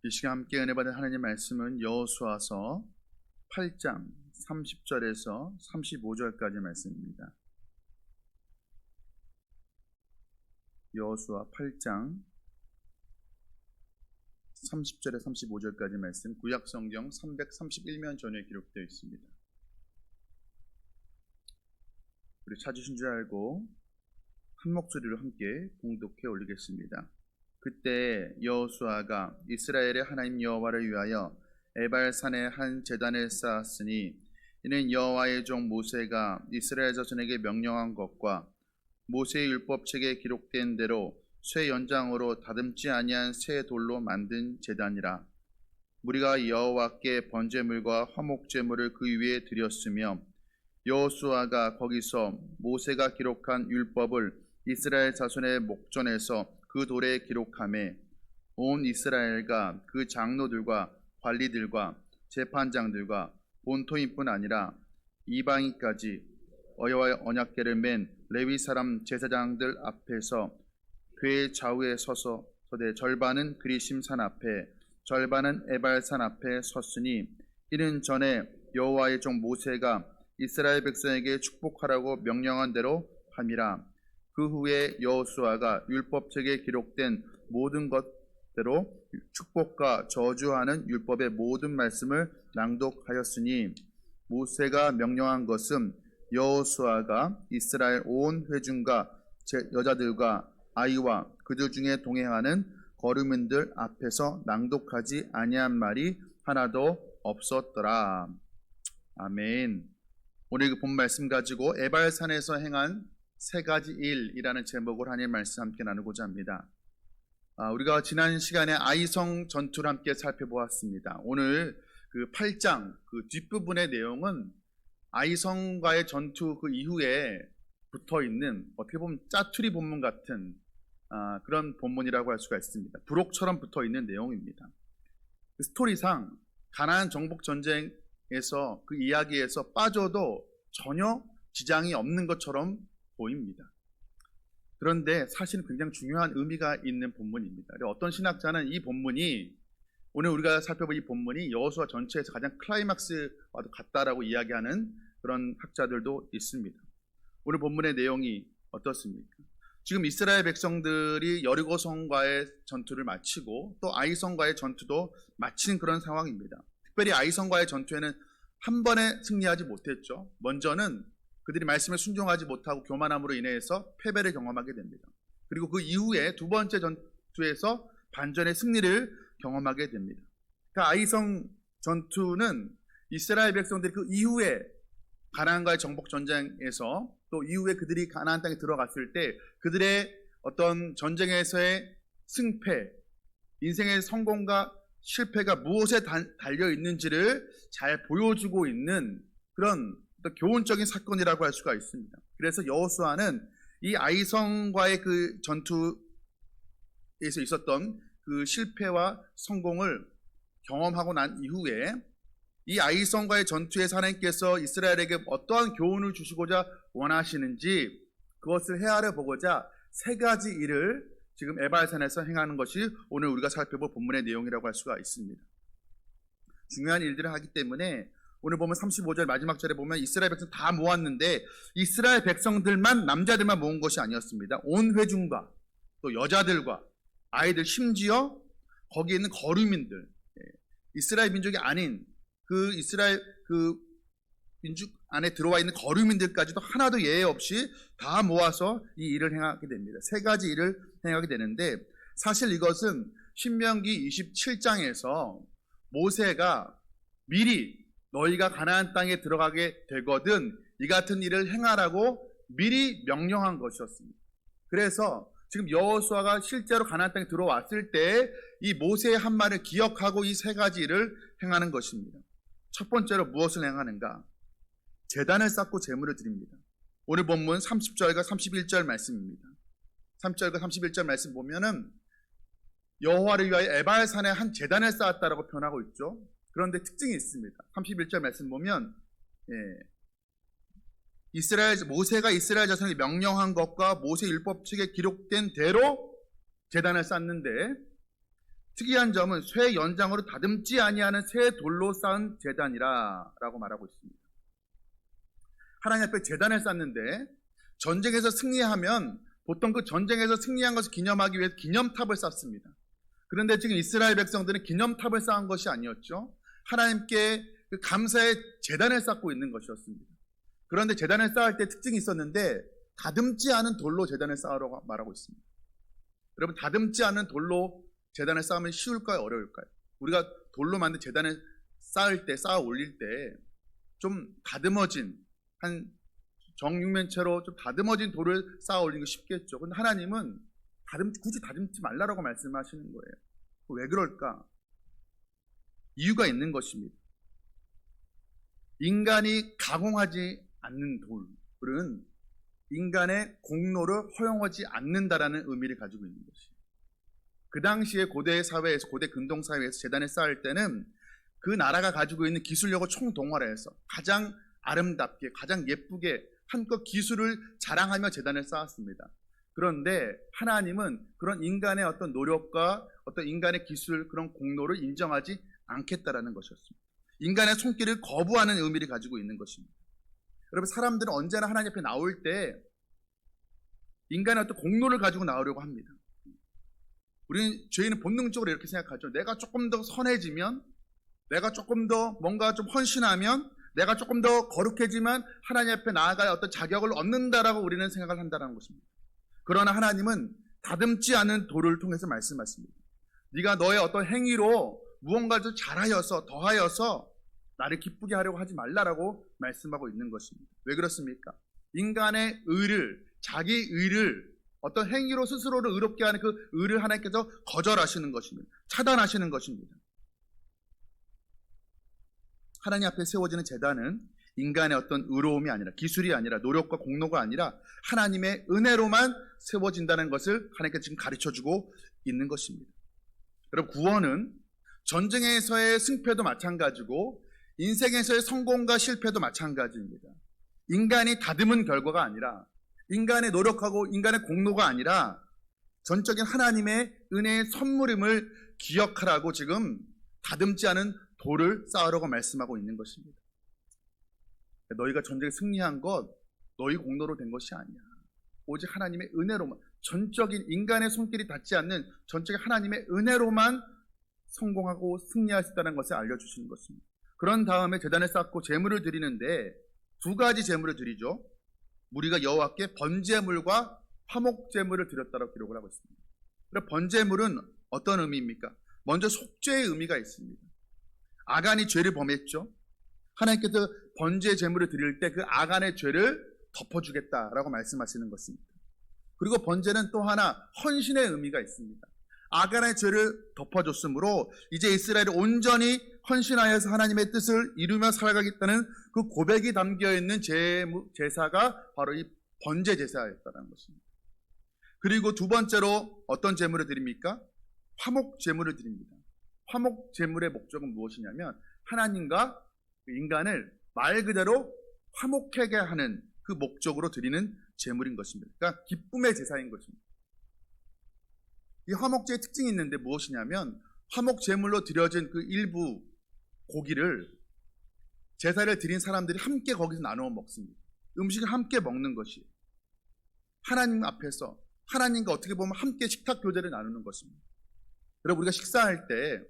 이 시간 함께 은혜 받은 하나님 말씀은 여호수아서 8장 30절에서 35절까지 말씀입니다. 여호수아 8장 30절에 35절까지 말씀, 구약 성경 331면 전에 기록되어 있습니다. 우리 찾으신 줄 알고 한 목소리로 함께 봉독해 올리겠습니다. 그때 여호수아가 이스라엘의 하나님 여호와를 위하여 에발산에 한 제단을 쌓았으니 이는 여호와의 종 모세가 이스라엘 자손에게 명령한 것과 모세의 율법책에 기록된 대로 쇠 연장으로 다듬지 아니한 새 돌로 만든 제단이라. 무리가 여호와께 번제물과 화목제물을 그 위에 드렸으며 여호수아가 거기서 모세가 기록한 율법을 이스라엘 자손의 목전에서 그 돌에 기록하매 온 이스라엘과 그 장로들과 관리들과 재판장들과 본토인뿐 아니라 이방인까지 여호와의 언약궤를 맨 레위 사람 제사장들 앞에서 궤 좌우에 서서 서되 절반은 그리심 산 앞에 절반은 에발산 앞에 섰으니 이는 전에 여호와의 종 모세가 이스라엘 백성에게 축복하라고 명령한 대로 함이라. 그 후에 여호수아가 율법책에 기록된 모든 것대로 축복과 저주하는 율법의 모든 말씀을 낭독하였으니 모세가 명령한 것은 여호수아가 이스라엘 온 회중과 여자들과 아이와 그들 중에 동행하는 거류민들 앞에서 낭독하지 아니한 말이 하나도 없었더라. 아멘. 오늘 그 본 말씀 가지고 에발산에서 행한 세 가지 일이라는 제목으로 하나님의 말씀 함께 나누고자 합니다. 우리가 지난 시간에 아이성 전투를 함께 살펴보았습니다. 오늘 그 8장 그 뒷부분의 내용은 아이성과의 전투 그 이후에 붙어있는 어떻게 보면 짜투리 본문 같은 그런 본문이라고 할 수가 있습니다. 부록처럼 붙어있는 내용입니다. 그 스토리상 가나안 정복 전쟁에서 그 이야기에서 빠져도 전혀 지장이 없는 것처럼 보입니다. 그런데 사실은 굉장히 중요한 의미가 있는 본문입니다. 어떤 신학자는 이 본문이 오늘 우리가 살펴볼 이 본문이 여호수아 전체에서 가장 클라이막스와도 같다라고 이야기하는 그런 학자들도 있습니다. 오늘 본문의 내용이 어떻습니까? 지금 이스라엘 백성들이 여리고성과의 전투를 마치고 또 아이성과의 전투도 마친 그런 상황입니다. 특별히 아이성과의 전투에는 한 번에 승리하지 못했죠. 먼저는 그들이 말씀에 순종하지 못하고 교만함으로 인해서 패배를 경험하게 됩니다. 그리고 그 이후에 두 번째 전투에서 반전의 승리를 경험하게 됩니다. 그러니까 아이성 전투는 이스라엘 백성들이 그 이후에 가나안과의 정복 전쟁에서 또 이후에 그들이 가나안 땅에 들어갔을 때 그들의 어떤 전쟁에서의 승패, 인생의 성공과 실패가 무엇에 달려 있는지를 잘 보여주고 있는 그런 교훈적인 사건이라고 할 수가 있습니다. 그래서 여호수아는 이 아이성과의 그 전투에서 있었던 그 실패와 성공을 경험하고 난 이후에 이 아이성과의 전투에서 하나님께서 이스라엘에게 어떠한 교훈을 주시고자 원하시는지 그것을 헤아려 보고자 세 가지 일을 지금 에발산에서 행하는 것이 오늘 우리가 살펴볼 본문의 내용이라고 할 수가 있습니다. 중요한 일들을 하기 때문에 오늘 보면 35절 마지막 절에 보면 이스라엘 백성 다 모았는데 이스라엘 백성들만 남자들만 모은 것이 아니었습니다. 온 회중과 또 여자들과 아이들 심지어 거기에 있는 거류민들 이스라엘 민족이 아닌 그 이스라엘 그 민족 안에 들어와 있는 거류민들까지도 하나도 예외 없이 다 모아서 이 일을 행하게 됩니다. 세 가지 일을 행하게 되는데 사실 이것은 신명기 27장에서 모세가 미리 너희가 가나안 땅에 들어가게 되거든 이 같은 일을 행하라고 미리 명령한 것이었습니다. 그래서 지금 여호수아가 실제로 가나안 땅에 들어왔을 때 이 모세의 한 말을 기억하고 이 세 가지 일을 행하는 것입니다. 첫 번째로 무엇을 행하는가? 제단을 쌓고 제물을 드립니다. 오늘 본문 30절과 31절 말씀입니다. 30절과 31절 말씀 보면은 여호와를 위하여 에발산에 한 제단을 쌓았다라고 표현하고 있죠. 그런데 특징이 있습니다. 31절 말씀 보면 모세가 이스라엘 자손에게 명령한 것과 모세 율법책에 기록된 대로 제단을 쌓는데 특이한 점은 쇠 연장으로 다듬지 아니하는 새 돌로 쌓은 제단이라 라고 말하고 있습니다. 하나님 앞에 제단을 쌓는데 전쟁에서 승리하면 보통 그 전쟁에서 승리한 것을 기념하기 위해 기념탑을 쌓습니다. 그런데 지금 이스라엘 백성들은 기념탑을 쌓은 것이 아니었죠. 하나님께 그 감사의 제단을 쌓고 있는 것이었습니다. 그런데 제단을 쌓을 때 특징이 있었는데 다듬지 않은 돌로 제단을 쌓으라고 말하고 있습니다. 여러분, 다듬지 않은 돌로 제단을 쌓으면 쉬울까요? 어려울까요? 우리가 돌로 만든 제단을 쌓을 때, 쌓아 올릴 때 좀 다듬어진, 한 정육면체로 좀 다듬어진 돌을 쌓아 올리는 게 쉽겠죠. 그런데 하나님은 굳이 다듬지 말라라고 말씀하시는 거예요. 왜 그럴까? 이유가 있는 것입니다. 인간이 가공하지 않는 돌은 인간의 공로를 허용하지 않는다라는 의미를 가지고 있는 것이에요. 그 당시에 고대 사회에서, 고대 근동 사회에서 제단을 쌓을 때는 그 나라가 가지고 있는 기술력을 총동원을 해서 가장 아름답게, 가장 예쁘게 한껏 기술을 자랑하며 제단을 쌓았습니다. 그런데 하나님은 그런 인간의 어떤 노력과 어떤 인간의 기술, 그런 공로를 인정하지 않겠다라는 것이었습니다. 인간의 손길을 거부하는 의미를 가지고 있는 것입니다. 여러분, 사람들은 언제나 하나님 앞에 나올 때 인간의 어떤 공로를 가지고 나오려고 합니다. 우리는, 죄인은 본능적으로 이렇게 생각하죠. 내가 조금 더 선해지면, 내가 조금 더 뭔가 좀 헌신하면, 내가 조금 더 거룩해지면 하나님 앞에 나아갈 어떤 자격을 얻는다라고 우리는 생각을 한다는 것입니다. 그러나 하나님은 다듬지 않은 돌을 통해서 말씀하십니다. 네가 너의 어떤 행위로 무언가를 잘하여서, 더하여서 나를 기쁘게 하려고 하지 말라라고 말씀하고 있는 것입니다. 왜 그렇습니까? 인간의 의를, 자기 의를 어떤 행위로 스스로를 의롭게 하는 그 의를 하나님께서 거절하시는 것입니다. 차단하시는 것입니다. 하나님 앞에 세워지는 제단은 인간의 어떤 의로움이 아니라, 기술이 아니라, 노력과 공로가 아니라 하나님의 은혜로만 세워진다는 것을 하나님께서 지금 가르쳐주고 있는 것입니다. 여러분, 구원은 전쟁에서의 승패도 마찬가지고 인생에서의 성공과 실패도 마찬가지입니다. 인간이 다듬은 결과가 아니라, 인간의 노력하고 인간의 공로가 아니라 전적인 하나님의 은혜의 선물임을 기억하라고 지금 다듬지 않은 돌을 쌓으라고 말씀하고 있는 것입니다. 너희가 전쟁에 승리한 것 너희 공로로 된 것이 아니야. 오직 하나님의 은혜로만, 전적인 인간의 손길이 닿지 않는 전적인 하나님의 은혜로만 성공하고 승리할 수 있다는 것을 알려주시는 것입니다. 그런 다음에 제단을 쌓고 제물을 드리는데 두 가지 제물을 드리죠. 우리가 여호와께 번제물과 화목제물을 드렸다고 기록을 하고 있습니다. 그럼 번제물은 어떤 의미입니까? 먼저 속죄의 의미가 있습니다. 아간이 죄를 범했죠. 하나님께서 번제 제물을 드릴 때 그 아간의 죄를 덮어주겠다라고 말씀하시는 것입니다. 그리고 번제는 또 하나 헌신의 의미가 있습니다. 아간의 죄를 덮어줬으므로 이제 이스라엘이 온전히 헌신하여서 하나님의 뜻을 이루며 살아가겠다는 그 고백이 담겨있는 제사가 바로 이 번제 제사였다는 것입니다. 그리고 두 번째로 어떤 제물을 드립니까? 화목 제물을 드립니다. 화목 제물의 목적은 무엇이냐면 하나님과 인간을 말 그대로 화목하게 하는 그 목적으로 드리는 제물인 것입니다. 그러니까 기쁨의 제사인 것입니다. 이 화목제의 특징이 있는데 무엇이냐면 화목 제물로 드려진 그 일부 고기를 제사를 드린 사람들이 함께 거기서 나누어 먹습니다. 음식을 함께 먹는 것이 하나님 앞에서 하나님과 어떻게 보면 함께 식탁 교제를 나누는 것입니다. 여러분, 우리가 식사할 때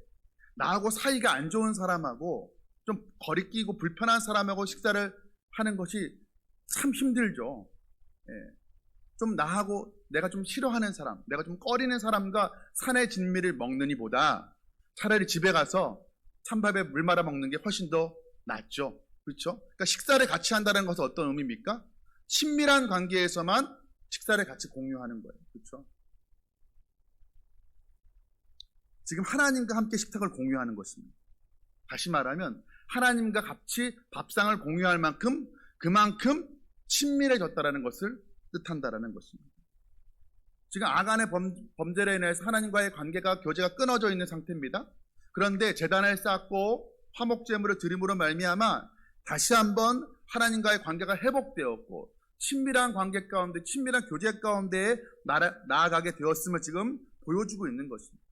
나하고 사이가 안 좋은 사람하고 좀 거리끼고 불편한 사람하고 식사를 하는 것이 참 힘들죠. 좀 나하고 내가 좀 싫어하는 사람, 내가 좀 꺼리는 사람과 산의 진미를 먹느니 보다 차라리 집에 가서 찬밥에 물 말아 먹는 게 훨씬 더 낫죠. 그렇죠? 그러니까 식사를 같이 한다는 것은 어떤 의미입니까? 친밀한 관계에서만 식사를 같이 공유하는 거예요. 그렇죠? 지금 하나님과 함께 식탁을 공유하는 것입니다. 다시 말하면 하나님과 같이 밥상을 공유할 만큼 그만큼 친밀해졌다는 것을 뜻한다는 것입니다. 지금 아간의 범죄로 인해서 하나님과의 관계가, 교제가 끊어져 있는 상태입니다. 그런데 제단을 쌓고 화목제물을 드림으로 말미암아 다시 한번 하나님과의 관계가 회복되었고 친밀한 관계 가운데, 친밀한 교제 가운데에 나아가게 되었음을 지금 보여주고 있는 것입니다.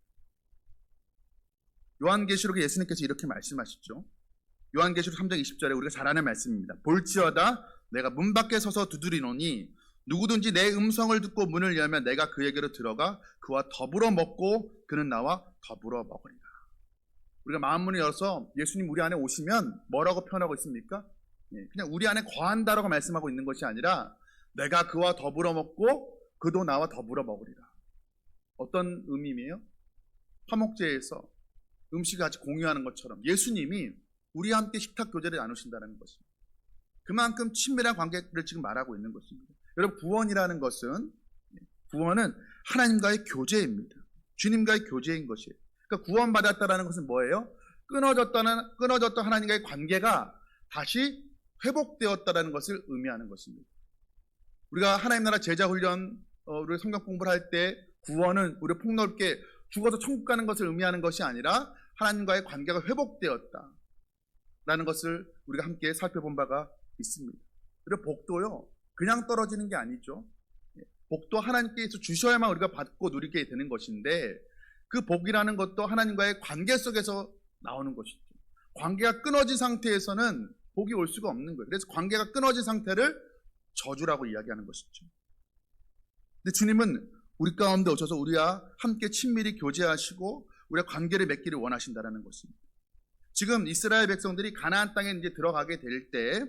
요한계시록에 예수님께서 이렇게 말씀하시죠. 요한계시록 3장 20절에 우리가 잘 아는 말씀입니다. 볼지어다 내가 문 밖에 서서 두드리노니 누구든지 내 음성을 듣고 문을 열면 내가 그에게로 들어가 그와 더불어 먹고 그는 나와 더불어 먹으리라. 우리가 마음문을 열어서 예수님 우리 안에 오시면 뭐라고 표현하고 있습니까? 그냥 우리 안에 거한다라고 말씀하고 있는 것이 아니라 내가 그와 더불어 먹고 그도 나와 더불어 먹으리라. 어떤 의미예요? 화목제에서 음식을 같이 공유하는 것처럼 예수님이 우리와 함께 식탁 교제를 나누신다는 것입니다. 그만큼 친밀한 관계를 지금 말하고 있는 것입니다. 여러분, 구원이라는 것은, 구원은 하나님과의 교제입니다. 주님과의 교제인 것이에요. 그러니까 구원받았다는 것은 뭐예요? 끊어졌던 하나님과의 관계가 다시 회복되었다는 것을 의미하는 것입니다. 우리가 하나님 나라 제자 훈련, 우리 성경 공부를 할 때 구원은 우리 폭넓게 죽어서 천국 가는 것을 의미하는 것이 아니라 하나님과의 관계가 회복되었다 라는 것을 우리가 함께 살펴본 바가 있습니다. 그리고 복도요, 그냥 떨어지는 게 아니죠. 복도 하나님께서 주셔야만 우리가 받고 누리게 되는 것인데, 그 복이라는 것도 하나님과의 관계 속에서 나오는 것이죠. 관계가 끊어진 상태에서는 복이 올 수가 없는 거예요. 그래서 관계가 끊어진 상태를 저주라고 이야기하는 것이죠. 근데 주님은 우리 가운데 오셔서 우리와 함께 친밀히 교제하시고 우리의 관계를 맺기를 원하신다는 것입니다. 지금 이스라엘 백성들이 가나안 땅에 이제 들어가게 될 때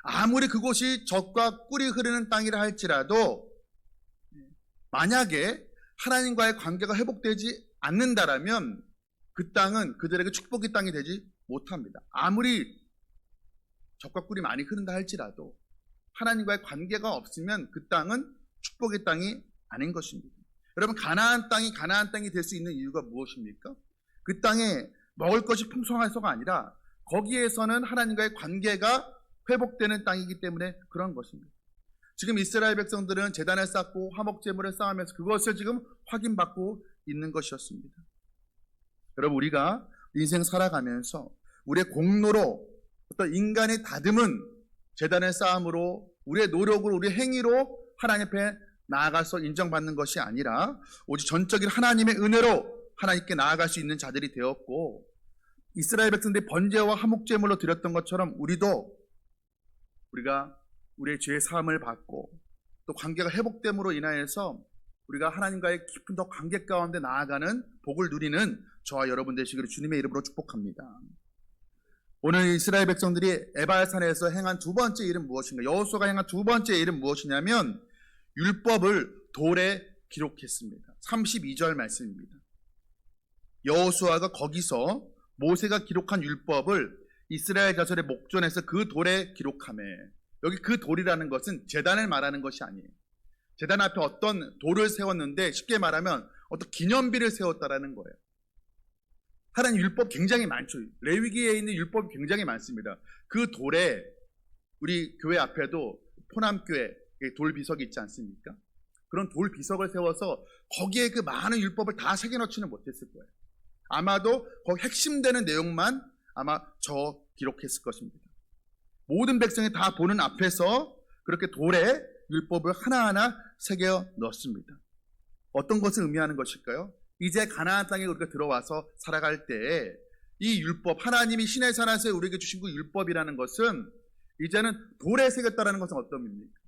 아무리 그곳이 젖과 꿀이 흐르는 땅이라 할지라도 만약에 하나님과의 관계가 회복되지 않는다라면 그 땅은 그들에게 축복의 땅이 되지 못합니다. 아무리 젖과 꿀이 많이 흐른다 할지라도 하나님과의 관계가 없으면 그 땅은 축복의 땅이 아닌 것입니다. 여러분, 가나안 땅이 될 수 있는 이유가 무엇입니까? 그 땅에 먹을 것이 풍성해서가 아니라 거기에서는 하나님과의 관계가 회복되는 땅이기 때문에 그런 것입니다. 지금 이스라엘 백성들은 제단을 쌓고 화목제물을 쌓으면서 그것을 지금 확인받고 있는 것이었습니다. 여러분, 우리가 인생 살아가면서 우리의 공로로 어떤 인간의 다듬은 제단을 쌓음으로 우리의 노력으로 우리의 행위로 하나님 앞에 나아가서 인정받는 것이 아니라 오직 전적인 하나님의 은혜로 하나님께 나아갈 수 있는 자들이 되었고, 이스라엘 백성들이 번제와 화목제물로 드렸던 것처럼 우리가 우리의 죄의 사함을 받고 또 관계가 회복됨으로 인하여서 우리가 하나님과의 깊은 더 관계 가운데 나아가는 복을 누리는 저와 여러분 되시기를 주님의 이름으로 축복합니다. 오늘 이스라엘 백성들이 에발산에서 행한 두 번째 일은 무엇인가? 여호수아가 행한 두 번째 일은 무엇이냐면 율법을 돌에 기록했습니다. 32절 말씀입니다. 여호수아가 거기서 모세가 기록한 율법을 이스라엘 자손의 목전에서 그 돌에 기록하며, 여기 그 돌이라는 것은 제단을 말하는 것이 아니에요. 제단 앞에 어떤 돌을 세웠는데 쉽게 말하면 어떤 기념비를 세웠다라는 거예요. 하나님 율법 굉장히 많죠. 레위기에 있는 율법이 굉장히 많습니다. 그 돌에 우리 교회 앞에도 포남교회 돌 비석이 있지 않습니까? 그런 돌 비석을 세워서 거기에 그 많은 율법을 다 새겨넣지는 못했을 거예요. 아마도 거기 핵심되는 내용만 아마 기록했을 것입니다. 모든 백성이 다 보는 앞에서 그렇게 돌에 율법을 하나하나 새겨 넣습니다. 어떤 것을 의미하는 것일까요? 이제 가나안 땅에 우리가 들어와서 살아갈 때 이 율법, 하나님이 시내산에서 우리에게 주신 그 율법이라는 것은 이제는 돌에 새겼다는 것은 어떤 의미입니까?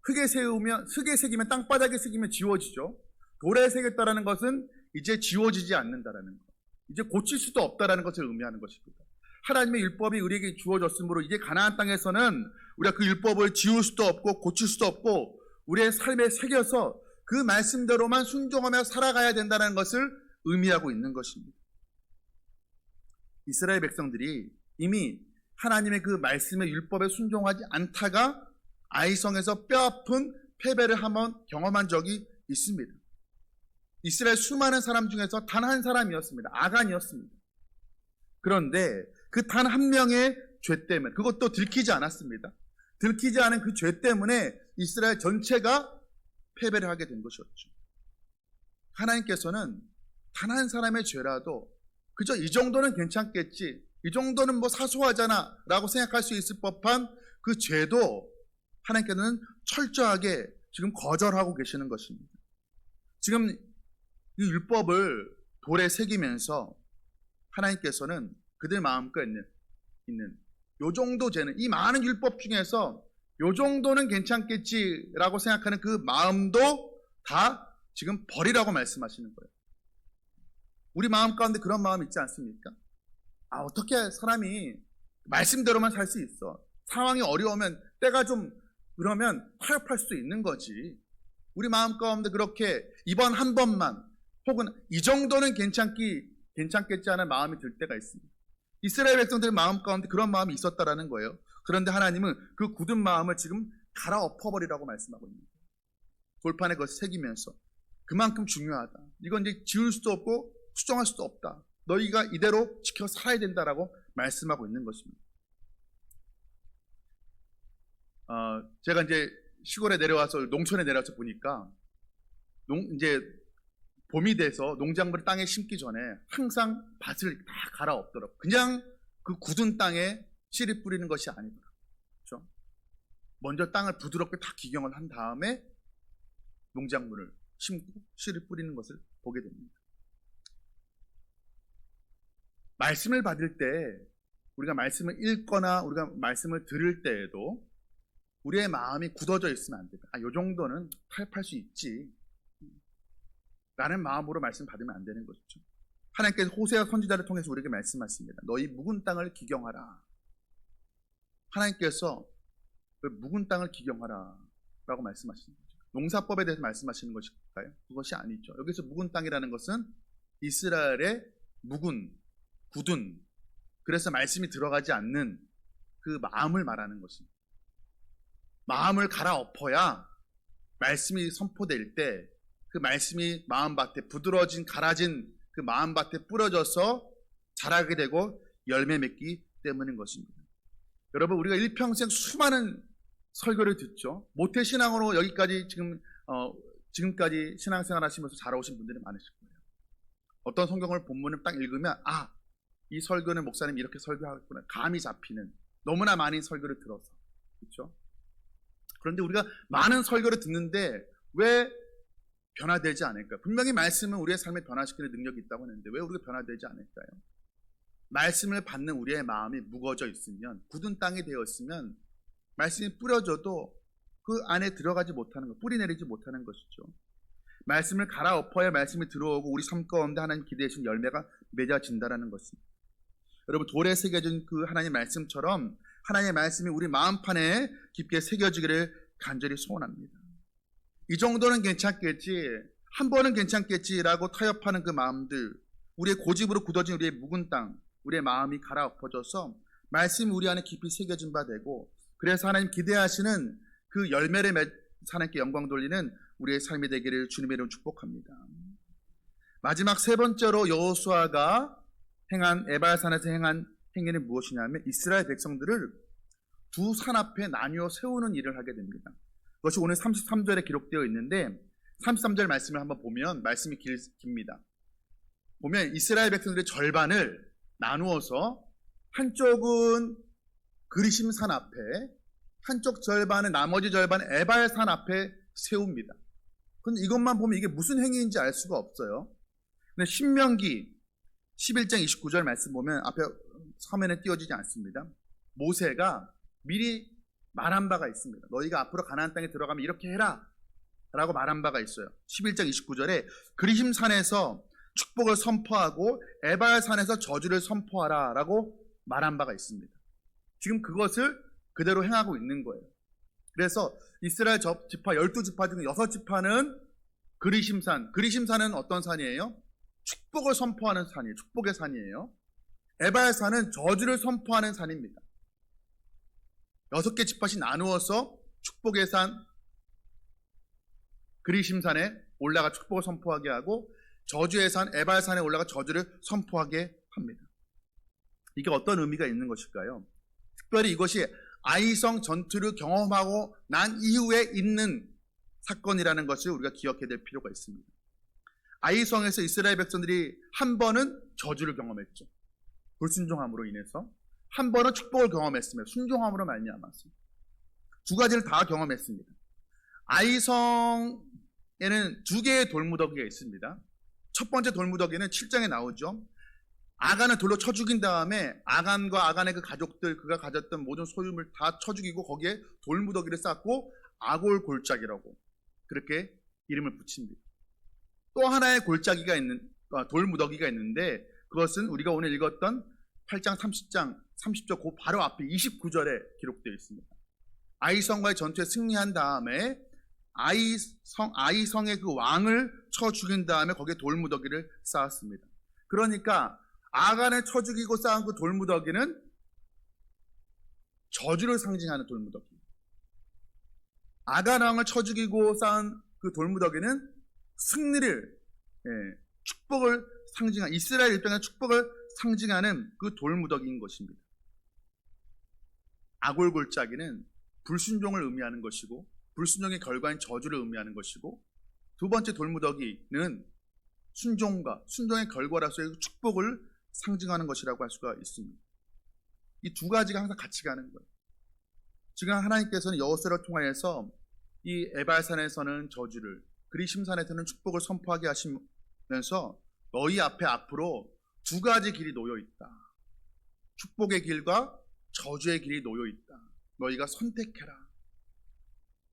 흙에 새기면 땅바닥에 새기면 지워지죠. 돌에 새겼다는 것은 이제 지워지지 않는다라는 것, 이제 고칠 수도 없다라는 것을 의미하는 것입니다. 하나님의 율법이 우리에게 주어졌으므로 이제 가나안 땅에서는 우리가 그 율법을 지울 수도 없고 고칠 수도 없고 우리의 삶에 새겨서 그 말씀대로만 순종하며 살아가야 된다는 것을 의미하고 있는 것입니다. 이스라엘 백성들이 이미 하나님의 그 말씀의 율법에 순종하지 않다가 아이성에서 뼈아픈 패배를 한번 경험한 적이 있습니다. 이스라엘 수많은 사람 중에서 단 한 사람이었습니다. 아간이었습니다. 그런데 그 단 한 명의 죄 때문에, 그것도 들키지 않았습니다. 들키지 않은 그 죄 때문에 이스라엘 전체가 패배를 하게 된 것이었죠. 하나님께서는 단 한 사람의 죄라도 그저 이 정도는 괜찮겠지, 이 정도는 뭐 사소하잖아 라고 생각할 수 있을 법한 그 죄도 하나님께서는 철저하게 지금 거절하고 계시는 것입니다. 지금 이 율법을 돌에 새기면서 하나님께서는 그들 마음껏 있는 요 정도 되는 이 많은 율법 중에서 요 정도는 괜찮겠지라고 생각하는 그 마음도 다 지금 버리라고 말씀하시는 거예요. 우리 마음 가운데 그런 마음 있지 않습니까? 어떻게 사람이 말씀대로만 살 수 있어? 상황이 어려우면 때가 좀 그러면 타협할 수 있는 거지. 우리 마음 가운데 그렇게 이번 한 번만 혹은 이 정도는 괜찮겠지 하는 마음이 들 때가 있습니다. 이스라엘 백성들의 마음 가운데 그런 마음이 있었다라는 거예요. 그런데 하나님은 그 굳은 마음을 지금 갈아엎어버리라고 말씀하고 있는 거예요. 돌판에 그것을 새기면서 그만큼 중요하다. 이건 이제 지울 수도 없고 수정할 수도 없다. 너희가 이대로 지켜 살아야 된다라고 말씀하고 있는 것입니다. 제가 이제 시골에 내려와서 농촌에 내려와서 보니까 이제 봄이 돼서 농작물을 땅에 심기 전에 항상 밭을 다 갈아엎더라고요. 그냥 그 굳은 땅에 씨를 뿌리는 것이 아니더라고요. 그렇죠? 먼저 땅을 부드럽게 다 기경을 한 다음에 농작물을 심고 씨를 뿌리는 것을 보게 됩니다. 말씀을 받을 때 우리가 말씀을 읽거나 우리가 말씀을 들을 때에도 우리의 마음이 굳어져 있으면 안 돼요. 요 정도는 타협할 수 있지 라는 마음으로 말씀 받으면 안 되는 것이죠. 하나님께서 호세아 선지자를 통해서 우리에게 말씀하십니다. 너희 묵은 땅을 기경하라. 하나님께서 왜 묵은 땅을 기경하라 라고 말씀하시는 거죠. 농사법에 대해서 말씀하시는 것일까요? 그것이 아니죠. 여기서 묵은 땅이라는 것은 이스라엘의 묵은, 굳은, 그래서 말씀이 들어가지 않는 그 마음을 말하는 것입니다. 마음을 갈아엎어야 말씀이 선포될 때 그 말씀이 마음밭에 부드러워진 갈아진 그 마음밭에 뿌려져서 자라게 되고 열매 맺기 때문인 것입니다. 여러분, 우리가 일평생 수많은 설교를 듣죠. 모태신앙으로 여기까지 지금까지 신앙생활 하시면서 자라오신 분들이 많으실 거예요. 어떤 성경을 본문을 딱 읽으면 이 설교는 목사님이 이렇게 설교하겠구나 감이 잡히는 너무나 많은 설교를 들어서 그렇죠? 그런데 우리가 많은 설교를 듣는데 왜 변화되지 않을까요? 분명히 말씀은 우리의 삶을 변화시키는 능력이 있다고 하는데 왜 우리가 변화되지 않을까요? 말씀을 받는 우리의 마음이 무거워져 있으면 굳은 땅이 되어 있으면 말씀이 뿌려져도 그 안에 들어가지 못하는 것, 뿌리 내리지 못하는 것이죠. 말씀을 갈아엎어야 말씀이 들어오고 우리 삶 가운데 하나님 기대하신 열매가 맺어진다는 것입니다. 여러분, 돌에 새겨진 그 하나님의 말씀처럼 하나님의 말씀이 우리 마음판에 깊게 새겨지기를 간절히 소원합니다. 이 정도는 괜찮겠지, 한 번은 괜찮겠지라고 타협하는 그 마음들, 우리의 고집으로 굳어진 우리의 묵은 땅, 우리의 마음이 갈아엎어져서 말씀이 우리 안에 깊이 새겨진 바 되고 그래서 하나님 기대하시는 그 열매를 하나님께 영광 돌리는 우리의 삶이 되기를 주님의 이름으로 축복합니다. 마지막 세 번째로 여호수아가 에발산에서 행한 행위는 무엇이냐면 이스라엘 백성들을 두 산 앞에 나뉘어 세우는 일을 하게 됩니다. 그것이 오늘 33절에 기록되어 있는데 33절 말씀을 한번 보면 말씀이 깁니다. 보면 이스라엘 백성들의 절반을 나누어서 한쪽은 그리심산 앞에 한쪽 절반은 나머지 절반 에발산 앞에 세웁니다. 그런데 이것만 보면 이게 무슨 행위인지 알 수가 없어요. 근데 신명기 11장 29절 말씀 보면 앞에 화면에 띄워지지 않습니다. 모세가 미리 말한 바가 있습니다. 너희가 앞으로 가나안 땅에 들어가면 이렇게 해라 라고 말한 바가 있어요. 11장 29절에 그리심산에서 축복을 선포하고 에발산에서 저주를 선포하라 라고 말한 바가 있습니다. 지금 그것을 그대로 행하고 있는 거예요. 그래서 이스라엘 지파 12지파 중 6지파는 그리심산은 어떤 산이에요? 축복을 선포하는 산이에요. 축복의 산이에요. 에발산은 저주를 선포하는 산입니다. 6개 지파씩 나누어서 축복의 산 그리심산에 올라가 축복을 선포하게 하고 저주의 산 에발산에 올라가 저주를 선포하게 합니다. 이게 어떤 의미가 있는 것일까요? 특별히 이것이 아이성 전투를 경험하고 난 이후에 있는 사건이라는 것을 우리가 기억해야 될 필요가 있습니다. 아이성에서 이스라엘 백성들이 한 번은 저주를 경험했죠. 불순종함으로 인해서. 한 번은 축복을 경험했습니다. 순종함으로 말미암았습니다. 두 가지를 다 경험했습니다. 아이성에는 두 개의 돌무더기가 있습니다. 첫 번째 돌무더기는 7장에 나오죠. 아간을 돌로 쳐 죽인 다음에 아간과 아간의 그 가족들, 그가 가졌던 모든 소유물 다 쳐 죽이고 거기에 돌무더기를 쌓고 아골 골짜기라고 그렇게 이름을 붙입니다. 또 하나의 골짜기가 있는 돌무더기가 있는데 그것은 우리가 오늘 읽었던 8장 30절 그 바로 앞에 29절에 기록되어 있습니다. 아이성과의 전투에 승리한 다음에 아이성의 그 왕을 쳐 죽인 다음에 거기에 돌무더기를 쌓았습니다. 그러니까 아간을 쳐 죽이고 쌓은 그 돌무더기는 저주를 상징하는 돌무더기, 아간 왕을 쳐 죽이고 쌓은 그 돌무더기는 승리를, 축복을 상징하는, 이스라엘 입장에서 축복을 상징하는 그 돌무더기인 것입니다. 아골골짜기는 불순종을 의미하는 것이고 불순종의 결과인 저주를 의미하는 것이고, 두 번째 돌무더기는 순종의 결과로서의 축복을 상징하는 것이라고 할 수가 있습니다. 이 두 가지가 항상 같이 가는 거예요. 지금 하나님께서는 여호수아를 통하여서 이 에발산에서는 저주를, 그리심산에서는 축복을 선포하게 하시면서 너희 앞에 앞으로 두 가지 길이 놓여 있다. 축복의 길과 저주의 길이 놓여 있다. 너희가 선택해라.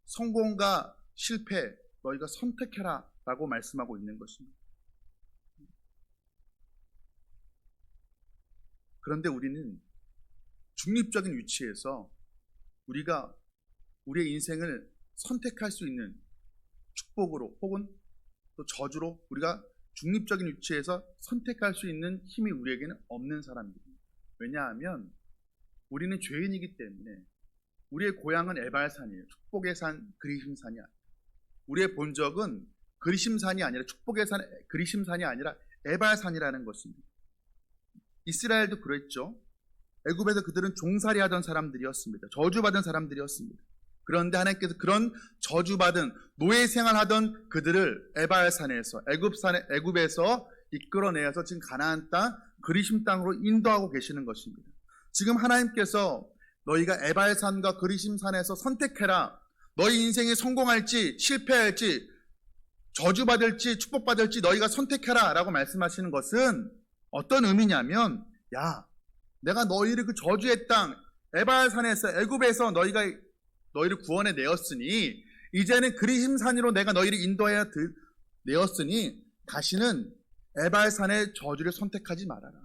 성공과 실패, 너희가 선택해라 라고 말씀하고 있는 것입니다. 그런데 우리는 중립적인 위치에서 우리가 우리의 인생을 선택할 수 있는 축복으로 혹은 또 저주로 우리가 중립적인 위치에서 선택할 수 있는 힘이 우리에게는 없는 사람들입니다. 왜냐하면 우리는 죄인이기 때문에 우리의 고향은 에발산이에요. 축복의 산, 그리심산이 아니라. 우리의 본적은 그리심산이 아니라 축복의 산, 그리심산이 아니라 에발산이라는 것입니다. 이스라엘도 그랬죠. 애굽에서 그들은 종살이하던 사람들이었습니다. 저주받은 사람들이었습니다. 그런데 하나님께서 그런 저주받은 노예 생활하던 그들을 에발산에서 애굽에서 이끌어내어서 지금 가나안 땅, 그리심 땅으로 인도하고 계시는 것입니다. 지금 하나님께서 너희가 에발산과 그리심산에서 선택해라. 너희 인생이 성공할지 실패할지 저주받을지 축복받을지 너희가 선택해라 라고 말씀하시는 것은 어떤 의미냐면, 야, 내가 너희를 그 저주의 땅 에발산에서 애굽에서 너희를 구원해 내었으니 이제는 그리심산으로 내가 너희를 인도하여 내었으니 다시는 에발산의 저주를 선택하지 말아라.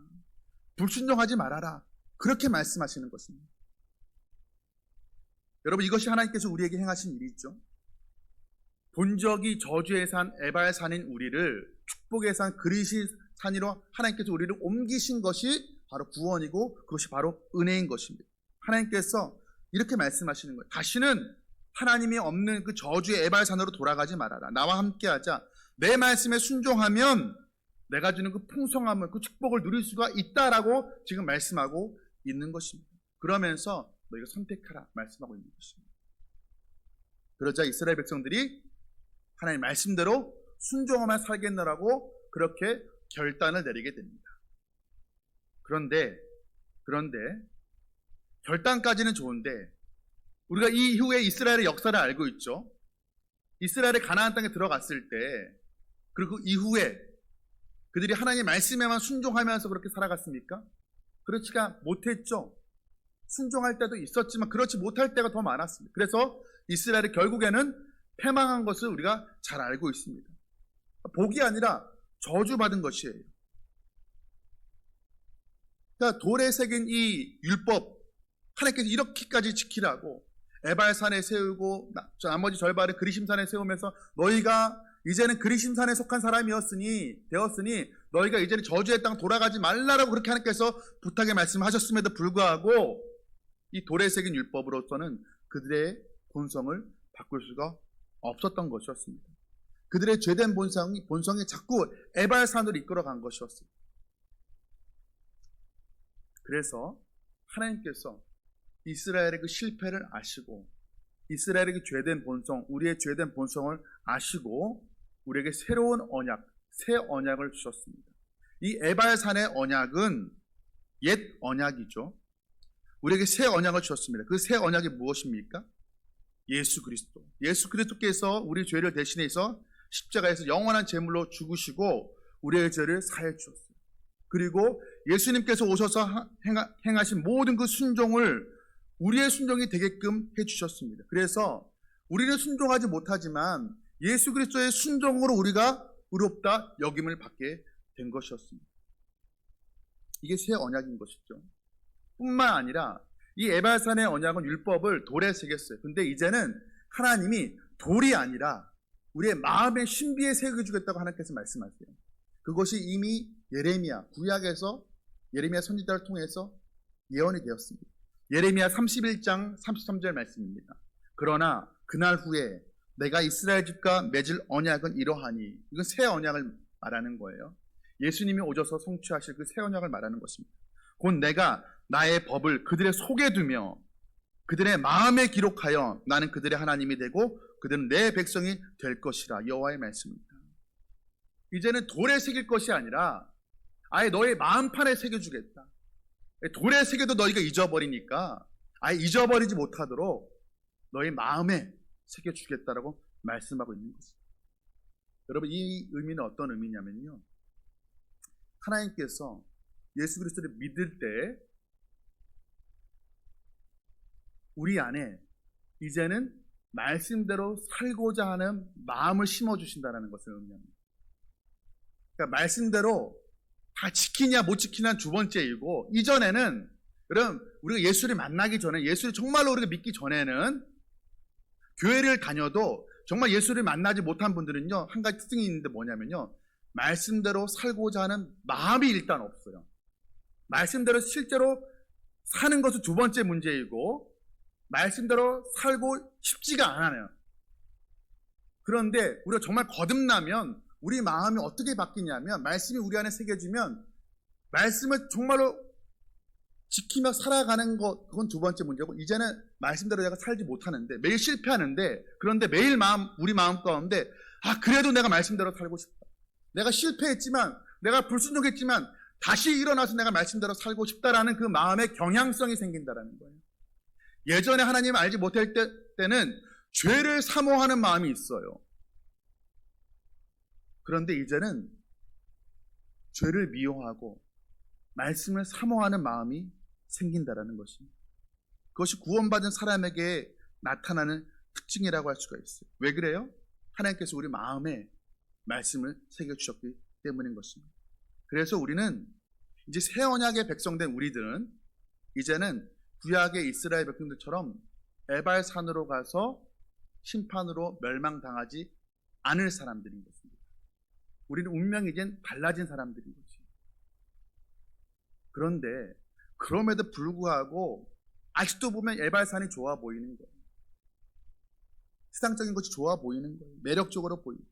불순종하지 말아라. 그렇게 말씀하시는 것입니다. 여러분, 이것이 하나님께서 우리에게 행하신 일이죠. 본적이 저주의 산 에발산인 우리를 축복의 산 그리심산으로 하나님께서 우리를 옮기신 것이 바로 구원이고 그것이 바로 은혜인 것입니다. 하나님께서 이렇게 말씀하시는 거예요. 다시는 하나님이 없는 그 저주의 에발산으로 돌아가지 말아라. 나와 함께하자. 내 말씀에 순종하면 내가 주는 그 풍성함을, 그 축복을 누릴 수가 있다라고 지금 말씀하고 있는 것입니다. 그러면서 너희가 선택하라 말씀하고 있는 것입니다. 그러자 이스라엘 백성들이 하나님 말씀대로 순종하며 살겠노라고 그렇게 결단을 내리게 됩니다. 그런데 결단까지는 좋은데 우리가 이 이후에 이스라엘의 역사를 알고 있죠. 이스라엘이 가나안 땅에 들어갔을 때 그리고 그 이후에 그들이 하나님의 말씀에만 순종하면서 그렇게 살아갔습니까? 그렇지가 못했죠. 순종할 때도 있었지만 그렇지 못할 때가 더 많았습니다. 그래서 이스라엘이 결국에는 패망한 것을 우리가 잘 알고 있습니다. 복이 아니라 저주받은 것이에요. 그러니까 돌에 새긴 이 율법, 하나님께서 이렇게까지 지키라고 에발산에 세우고 나머지 절반을 그리심산에 세우면서 너희가 이제는 그리심산에 속한 사람이었으니 너희가 이제는 저주의 땅 돌아가지 말라라고 그렇게 하나님께서 부탁의 말씀하셨음에도 불구하고 이 돌에 새긴 율법으로서는 그들의 본성을 바꿀 수가 없었던 것이었습니다. 그들의 죄된 본성이 자꾸 에발산으로 이끌어간 것이었습니다. 그래서 하나님께서 이스라엘의 그 실패를 아시고 이스라엘의 그 죄된 본성, 우리의 죄된 본성을 아시고 우리에게 새로운 언약, 새 언약을 주셨습니다. 이 에발산의 언약은 옛 언약이죠. 우리에게 새 언약을 주셨습니다. 그 새 언약이 무엇입니까? 예수 그리스도. 예수 그리스도께서 우리 죄를 대신해서 십자가에서 영원한 제물로 죽으시고 우리의 죄를 사해 주셨어요. 그리고 예수님께서 오셔서 행하신 모든 그 순종을 우리의 순종이 되게끔 해주셨습니다. 그래서 우리는 순종하지 못하지만 예수 그리스도의 순종으로 우리가 의롭다 여김을 받게 된 것이었습니다. 이게 새 언약인 것이죠. 뿐만 아니라 이 에발산의 언약은 율법을 돌에 새겼어요. 근데 이제는 하나님이 돌이 아니라 우리의 마음의 신비에 새겨주겠다고 하나님께서 말씀하세요. 그것이 이미 예레미야 구약에서 예레미야 선지자를 통해서 예언이 되었습니다. 예레미야 31장 33절 말씀입니다. 그러나 그날 후에 내가 이스라엘 집과 맺을 언약은 이러하니, 이건 새 언약을 말하는 거예요. 예수님이 오셔서 성취하실 그 새 언약을 말하는 것입니다. 곧 내가 나의 법을 그들의 속에 두며 그들의 마음에 기록하여 나는 그들의 하나님이 되고 그들은 내 백성이 될 것이라. 여호와의 말씀입니다. 이제는 돌에 새길 것이 아니라 아예 너의 마음판에 새겨주겠다. 돌에 새겨도 너희가 잊어버리니까 아예 잊어버리지 못하도록 너의 마음에 새겨주겠다라고 말씀하고 있는 것입니다. 여러분, 이 의미는 어떤 의미냐면요, 하나님께서 예수 그리스도를 믿을 때 우리 안에 이제는 말씀대로 살고자 하는 마음을 심어주신다는 것을 의미합니다. 그러니까 말씀대로 다 지키냐 못 지키냐는 두 번째 일고, 이전에는, 여러분, 우리가 예수를 만나기 전에, 예수를 정말로 우리가 믿기 전에는 교회를 다녀도 정말 예수를 만나지 못한 분들은요, 한 가지 특징이 있는데 뭐냐면요, 말씀대로 살고자 하는 마음이 일단 없어요. 말씀대로 실제로 사는 것은 두 번째 문제이고, 말씀대로 살고 싶지가 않아요. 그런데 우리가 정말 거듭나면 우리 마음이 어떻게 바뀌냐면, 말씀이 우리 안에 새겨지면 말씀을 정말로 지키며 살아가는 것, 그건 두 번째 문제고, 이제는 말씀대로 내가 살지 못하는데, 매일 실패하는데, 그런데 매일 우리 마음 가운데 그래도 내가 말씀대로 살고 싶다. 내가 실패했지만, 내가 불순종했지만 다시 일어나서 내가 말씀대로 살고 싶다라는 그 마음의 경향성이 생긴다라는 거예요. 예전에 하나님을 알지 못할 때는 죄를 사모하는 마음이 있어요. 그런데 이제는 죄를 미워하고 말씀을 사모하는 마음이 생긴다라는 것입니다. 그것이 구원받은 사람에게 나타나는 특징이라고 할 수가 있어요. 왜 그래요? 하나님께서 우리 마음에 말씀을 새겨주셨기 때문인 것입니다. 그래서 우리는 이제 새 언약의 백성된 우리들은 이제는 구약의 이스라엘 백성들처럼 에발산으로 가서 심판으로 멸망당하지 않을 사람들인 것입니다. 우리는 운명이 이젠 달라진 사람들인 거지. 그런데 그럼에도 불구하고 아직도 보면 에발산이 좋아 보이는 거예요. 세상적인 것이 좋아 보이는 거예요. 매력적으로 보이고.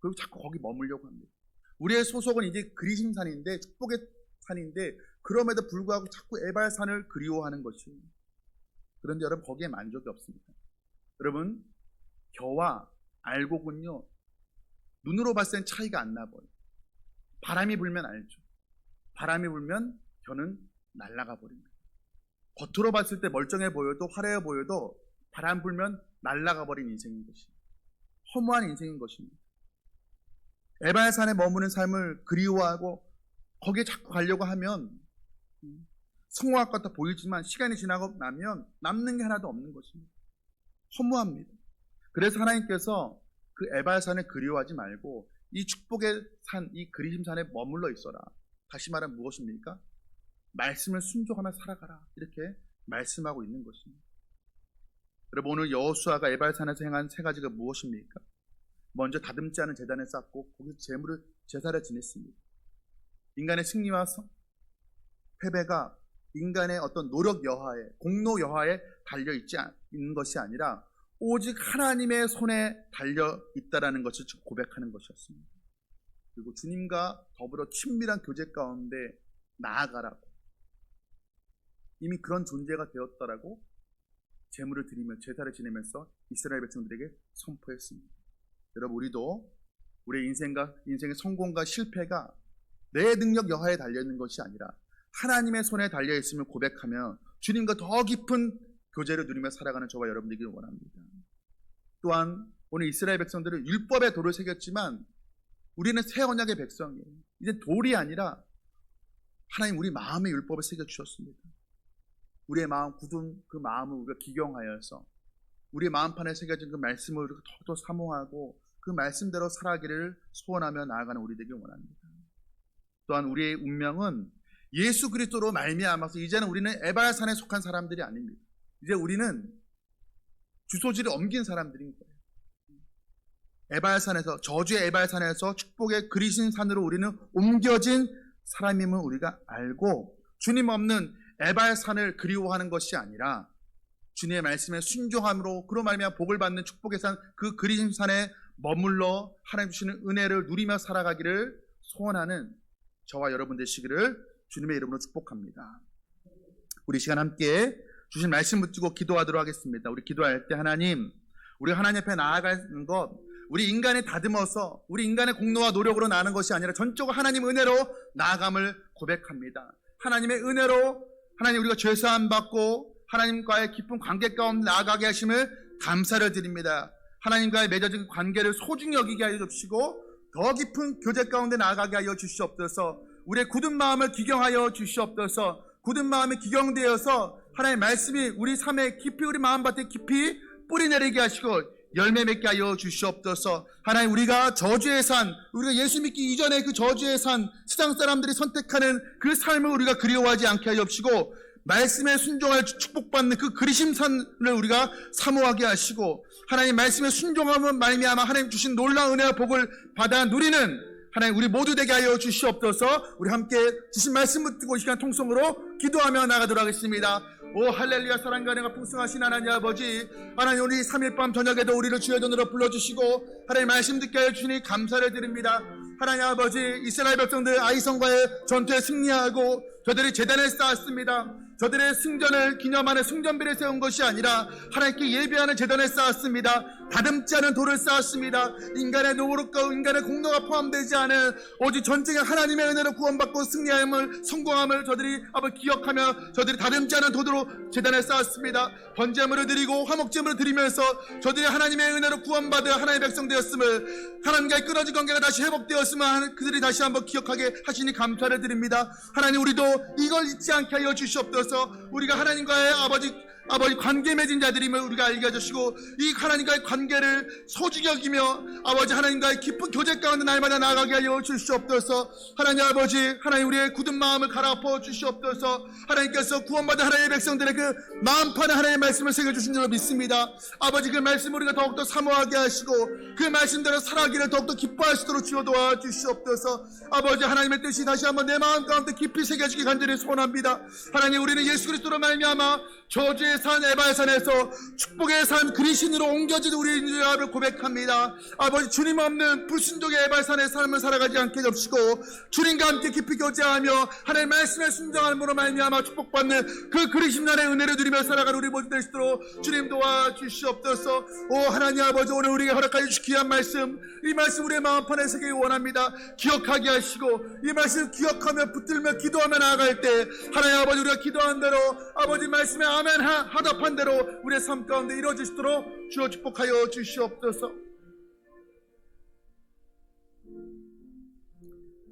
그리고 자꾸 거기 머물려고 합니다. 우리의 소속은 이제 그리심산인데, 축복의 산인데, 그럼에도 불구하고 자꾸 에발산을 그리워하는 것이에요. 그런데 여러분, 거기에 만족이 없습니다. 여러분, 겨와 알곡은요, 눈으로 봤을 땐 차이가 안 나버려요. 바람이 불면 알죠. 바람이 불면 겨는 날아가 버립니다. 겉으로 봤을 때 멀쩡해 보여도, 화려해 보여도 바람 불면 날아가 버린 인생인 것입니다. 허무한 인생인 것입니다. 에발산에 머무는 삶을 그리워하고 거기에 자꾸 가려고 하면 성공할 것 같아 보이지만 시간이 지나고 나면 남는 게 하나도 없는 것입니다. 허무합니다. 그래서 하나님께서 그 에발산을 그리워하지 말고 이 축복의 산, 이 그리심산에 머물러 있어라. 다시 말하면 무엇입니까? 말씀을 순종하며 살아가라. 이렇게 말씀하고 있는 것입니다. 여러분, 오늘 여호수아가 에발산에서 행한 세 가지가 무엇입니까? 먼저 다듬지 않은 제단을 쌓고 거기서 제사를 지냈습니다. 인간의 승리와 패배가 인간의 어떤 노력 여하에, 공로 여하에 달려있는 것이 아니라 오직 하나님의 손에 달려있다라는 것을 고백하는 것이었습니다. 그리고 주님과 더불어 친밀한 교제 가운데 나아가라고, 이미 그런 존재가 되었다라고 제물을 드리며 제사를 지내면서 이스라엘 백성들에게 선포했습니다. 여러분, 우리도 우리의 인생의 성공과 실패가 내 능력 여하에 달려있는 것이 아니라 하나님의 손에 달려있음을 고백하며 주님과 더 깊은 교제를 누리며 살아가는 저와 여러분 되기를 원합니다. 또한 오늘 이스라엘 백성들은 율법의 돌을 새겼지만 우리는 새 언약의 백성이에요. 이제 돌이 아니라 하나님 우리 마음의 율법을 새겨주셨습니다. 우리의 마음 굳은 그 마음을 우리가 기경하여서 우리의 마음판에 새겨진 그 말씀을 우리가 더더 사모하고 그 말씀대로 살아가기를 소원하며 나아가는 우리 되길 원합니다. 또한 우리의 운명은 예수 그리스도로 말미암아서 이제는 우리는 에발산에 속한 사람들이 아닙니다. 이제 우리는 주소지를 옮긴 사람들인 거예요. 에발산에서, 저주의 에발산에서 축복의 그리신 산으로 우리는 옮겨진 사람임을 우리가 알고 주님 없는 에발산을 그리워하는 것이 아니라 주님의 말씀에 순종함으로 그로 말미암아 복을 받는 축복의 산, 그 그리신 산에 머물러 하나님 주시는 은혜를 누리며 살아가기를 소원하는 저와 여러분 되시기를 주님의 이름으로 축복합니다. 우리 시간 함께 주신 말씀 붙들고 기도하도록 하겠습니다. 우리 기도할 때 하나님, 우리가 하나님 앞에 나아가는 것, 우리 인간이 다듬어서 우리 인간의 공로와 노력으로 나아가는 것이 아니라 전적으로 하나님 은혜로 나아감을 고백합니다. 하나님의 은혜로 하나님 우리가 죄사함 받고 하나님과의 깊은 관계 가운데 나아가게 하심을 감사를 드립니다. 하나님과의 맺어진 관계를 소중히 여기게 하여 주시고 더 깊은 교제 가운데 나아가게 하여 주시옵소서. 우리의 굳은 마음을 기경하여 주시옵소서. 굳은 마음이 기경되어서 하나님의 말씀이 우리 삶에 깊이, 우리 마음밭에 깊이 뿌리 내리게 하시고 열매 맺게 하여 주시옵소서. 하나님, 우리가 저주의 산, 우리가 예수 믿기 이전에 그 저주의 산, 세상 사람들이 선택하는 그 삶을 우리가 그리워하지 않게 하여 주시고 말씀에 순종할 축복받는 그 그리심 산을 우리가 사모하게 하시고 하나님 말씀에 순종함을 말미암아 하나님 주신 놀라운 은혜와 복을 받아 누리는 하나님 우리 모두 되게 하여 주시옵소서. 우리 함께 주신 말씀 붙들고 이 시간 통성으로 기도하며 나가도록 하겠습니다. 오 할렐루야. 사랑과 은혜가 풍성하신 하나님 아버지, 하나님 우리 3일 밤 저녁에도 우리를 주의 전으로 불러주시고 하나님 말씀 듣게 하여 주시니 감사를 드립니다. 하나님 아버지, 이스라엘 백성들 아이성과의 전투에 승리하고 저들이 제단을 쌓았습니다. 저들의 승전을 기념하는 승전비를 세운 것이 아니라 하나님께 예배하는 제단을 쌓았습니다. 다듬지 않은 돌을 쌓았습니다. 인간의 노력과 인간의 공로가 포함되지 않은 오직 전쟁에 하나님의 은혜로 구원받고 승리함을, 성공함을 저들이 기억하며 저들이 다듬지 않은 돌로 제단을 쌓았습니다. 번제물을 드리고 화목제물을 드리면서 저들이 하나님의 은혜로 구원받아 하나님의 백성 되었음을, 하나님과의 끊어진 관계가 다시 회복되었음을 그들이 다시 한번 기억하게 하시니 감사를 드립니다. 하나님, 우리도 이걸 잊지 않게 하여 주시옵소서. 우리가 하나님과의 아버지 관계 맺은 자들임을 우리가 알게 해주시고 이 하나님과의 관계를 소중히 여기며 아버지 하나님과의 깊은 교제 가운데 날마다 나아가게 하여 주시옵소서. 하나님 아버지, 하나님 우리의 굳은 마음을 갈아엎어 주시옵소서. 하나님께서 구원받은 하나님의 백성들의 그 마음판에 하나님의 말씀을 새겨주신 줄로 믿습니다. 아버지, 그 말씀을 우리가 더욱더 사모하게 하시고 그 말씀대로 살아가기를 더욱더 기뻐하시도록 주여 도와주시옵소서. 아버지, 하나님의 뜻이 다시 한번 내 마음 가운데 깊이 새겨지기 간절히 소원합니다. 하나님, 우리는 예수 그리스도로 말미암아 저주의 산 에발산에서 축복의 산 그리신으로 옮겨진 우리인 줄 고백합니다. 아버지, 주님 없는 불순종의 에발산의 삶을 살아가지 않게 해주시고 주님과 함께 깊이 교제하며 하나님의 말씀에 순종함으로 말미암아 축복받는 그 그리심난의 은혜를 누리며 살아가는 우리 모두 되시도록 주님 도와주시옵소서. 오 하나님 아버지, 오늘 우리에게 허락하여 주신 귀한 말씀, 이 말씀 우리의 마음판에 새기기 원합니다. 기억하게 하시고 이 말씀 기억하며 붙들며 기도하며 나아갈 때 하나님 아버지, 우리가 기도한 대로 아버지 말씀에 아멘 하답한 대로 우리의 삶 가운데 이루어지시도록 주여 축복하여 주시옵소서.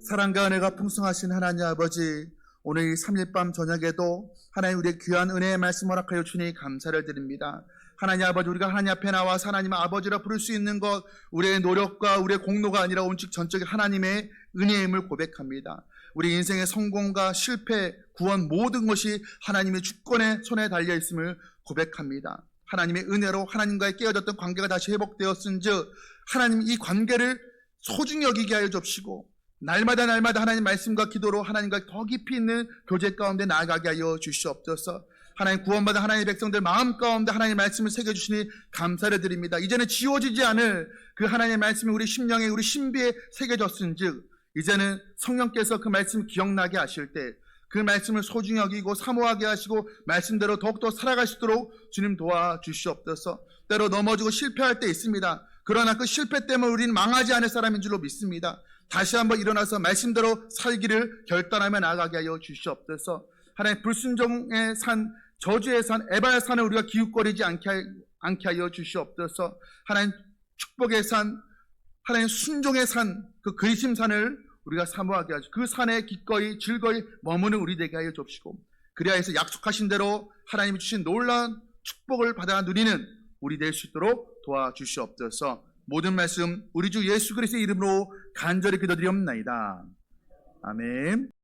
사랑과 은혜가 풍성하신 하나님 아버지, 오늘 이 3일 밤 저녁에도 하나님 우리의 귀한 은혜의 말씀 허락하여 주니 감사를 드립니다. 하나님 아버지, 우리가 하나님 앞에 나와서 하나님 아버지라 부를 수 있는 것, 우리의 노력과 우리의 공로가 아니라 오직 전적인 하나님의 은혜임을 고백합니다. 우리 인생의 성공과 실패, 구원 모든 것이 하나님의 주권의 손에 달려있음을 고백합니다. 하나님의 은혜로 하나님과의 깨어졌던 관계가 다시 회복되었은즉 하나님 이 관계를 소중히 여기게 하여 주시고 날마다 하나님 말씀과 기도로 하나님과 더 깊이 있는 교제 가운데 나아가게 하여 주시옵소서. 하나님, 구원받은 하나님의 백성들 마음 가운데 하나님의 말씀을 새겨주시니 감사를 드립니다. 이제는 지워지지 않을 그 하나님의 말씀이 우리 심령에, 우리 신비에 새겨졌은즉 이제는 성령께서 그 말씀을 기억나게 하실 때 그 말씀을 소중히 여기고 사모하게 하시고 말씀대로 더욱더 살아가시도록 주님 도와주시옵소서. 때로 넘어지고 실패할 때 있습니다. 그러나 그 실패 때문에 우리는 망하지 않을 사람인 줄로 믿습니다. 다시 한번 일어나서 말씀대로 살기를 결단하며 나아가게 하여 주시옵소서. 하나님, 불순종의 산, 저주의 산, 에발산을 우리가 기웃거리지 않게 하여 주시옵소서. 하나님, 축복의 산, 하나님 순종의 산, 그 그리심산을 우리가 사모하게 하시고 그 산에 기꺼이 즐거이 머무는 우리 되게 하여 주옵시고 그리하여서 약속하신 대로 하나님이 주신 놀라운 축복을 받아 누리는 우리 될 수 있도록 도와주시옵소서. 모든 말씀 우리 주 예수 그리스도의 이름으로 간절히 기도드리옵나이다. 아멘.